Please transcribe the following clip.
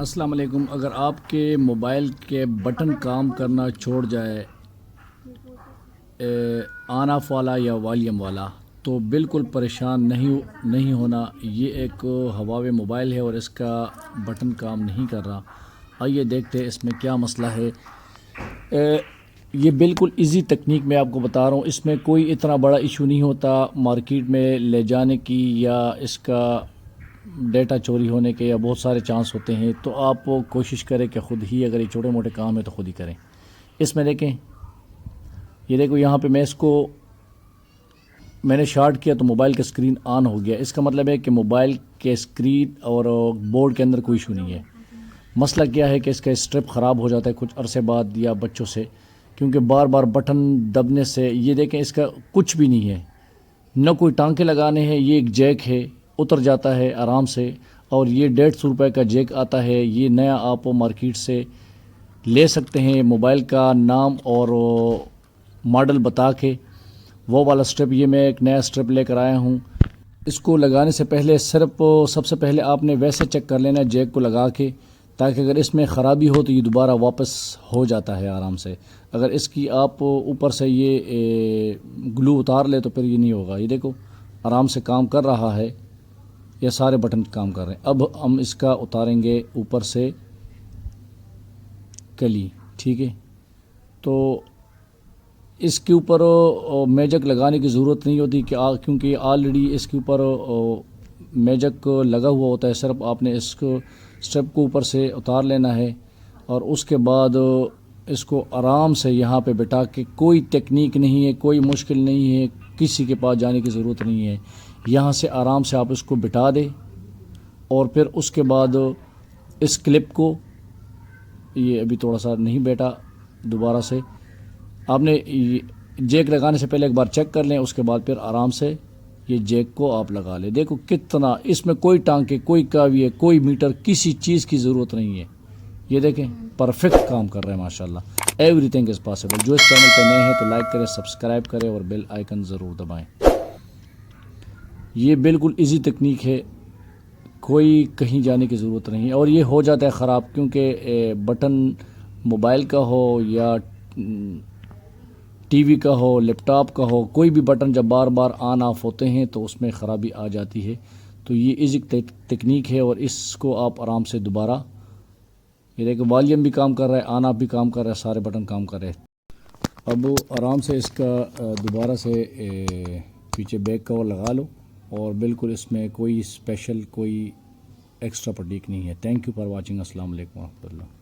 السلام علیکم۔ اگر آپ کے موبائل کے بٹن کام کرنا چھوڑ جائے آن آف والا یا والیوم والا تو بالکل پریشان نہیں ہونا۔ یہ ایک ہواوے موبائل ہے اور اس کا بٹن کام نہیں کر رہا۔ آئیے دیکھتے ہیں اس میں کیا مسئلہ ہے۔ یہ بالکل ایزی تکنیک میں آپ کو بتا رہا ہوں، اس میں کوئی اتنا بڑا ایشو نہیں ہوتا مارکیٹ میں لے جانے کی یا اس کا ڈیٹا چوری ہونے کے یا بہت سارے چانس ہوتے ہیں، تو آپ کوشش کریں کہ خود ہی، اگر یہ چھوٹے موٹے کام ہے تو خود ہی کریں۔ اس میں دیکھیں، یہ دیکھو یہاں پہ میں نے شارٹ کیا تو موبائل کا اسکرین آن ہو گیا۔ اس کا مطلب ہے کہ موبائل کے اسکرین اور بورڈ کے اندر کوئی ایشو نہیں ہے۔ مسئلہ کیا ہے کہ اس کا اسٹرپ خراب ہو جاتا ہے کچھ عرصے بعد یا بچوں سے، کیونکہ بار بار بٹن دبنے سے۔ یہ دیکھیں اس کا کچھ بھی نہیں ہے، نہ کوئی ٹانکے لگانے ہیں، یہ ایک جیک ہے، اتر جاتا ہے آرام سے۔ اور یہ 150 روپے کا جیک آتا ہے، یہ نیا آپ مارکیٹ سے لے سکتے ہیں۔ موبائل کا نام اور ماڈل بتا کے وہ والا سٹرپ، یہ میں ایک نیا سٹرپ لے کر آیا ہوں۔ اس کو لگانے سے پہلے صرف سب سے پہلے آپ نے ویسے چیک کر لینا جیک کو لگا کے، تاکہ اگر اس میں خرابی ہو تو یہ دوبارہ واپس ہو جاتا ہے آرام سے۔ اگر اس کی آپ اوپر سے یہ گلو اتار لے تو پھر یہ نہیں ہوگا۔ یہ دیکھو آرام سے کام کر رہا ہے، یہ سارے بٹن کام کر رہے ہیں۔ اب ہم اس کا اتاریں گے اوپر سے کلی، ٹھیک ہے؟ تو اس کے اوپر میجک لگانے کی ضرورت نہیں ہوتی کیونکہ آلریڈی اس کے اوپر میجک لگا ہوا ہوتا ہے۔ صرف آپ نے اس کو سٹیپ کو اوپر سے اتار لینا ہے اور اس کے بعد اس کو آرام سے یہاں پہ بٹھا کے، کوئی ٹیکنیک نہیں ہے، کوئی مشکل نہیں ہے، کسی کے پاس جانے کی ضرورت نہیں ہے۔ یہاں سے آرام سے آپ اس کو بٹھا دیں اور پھر اس کے بعد اس کلپ کو، یہ ابھی تھوڑا سا نہیں بیٹھا، دوبارہ سے آپ نے جیک لگانے سے پہلے ایک بار چیک کر لیں، اس کے بعد پھر آرام سے یہ جیک کو آپ لگا لیں۔ دیکھو کتنا اس میں کوئی ٹانکے، کوئی کاویے، کوئی میٹر، کسی چیز کی ضرورت نہیں ہے۔ یہ دیکھیں پرفیکٹ کام کر رہے ہیں ماشاءاللہ۔ Every thing is possible. جو اس چینل پہ نئے ہیں تو لائک کریں، سبسکرائب کریں اور بیل آئیکن ضرور دبائیں۔ یہ بالکل ایزی تکنیک ہے، کوئی کہیں جانے کی ضرورت نہیں ہے۔ اور یہ ہو جاتا ہے خراب کیونکہ بٹن موبائل کا ہو یا ٹی وی کا ہو، لیپ ٹاپ کا ہو، کوئی بھی بٹن جب بار بار آن آف ہوتے ہیں تو اس میں خرابی آ جاتی ہے۔ تو یہ ایزی تکنیک ہے اور اس کو آپ آرام سے دوبارہ، یہ دیکھیں والیوم بھی کام کر رہا ہے، آن آف بھی کام کر رہا ہے، سارے بٹن کام کر رہے ہیں۔ اب آرام سے اس کا دوبارہ سے پیچھے بیک کور لگا لو اور بالکل اس میں کوئی اسپیشل، کوئی ایکسٹرا پٹیک نہیں ہے۔ Thank you for watching. السلام علیکم ورحمۃ اللہ۔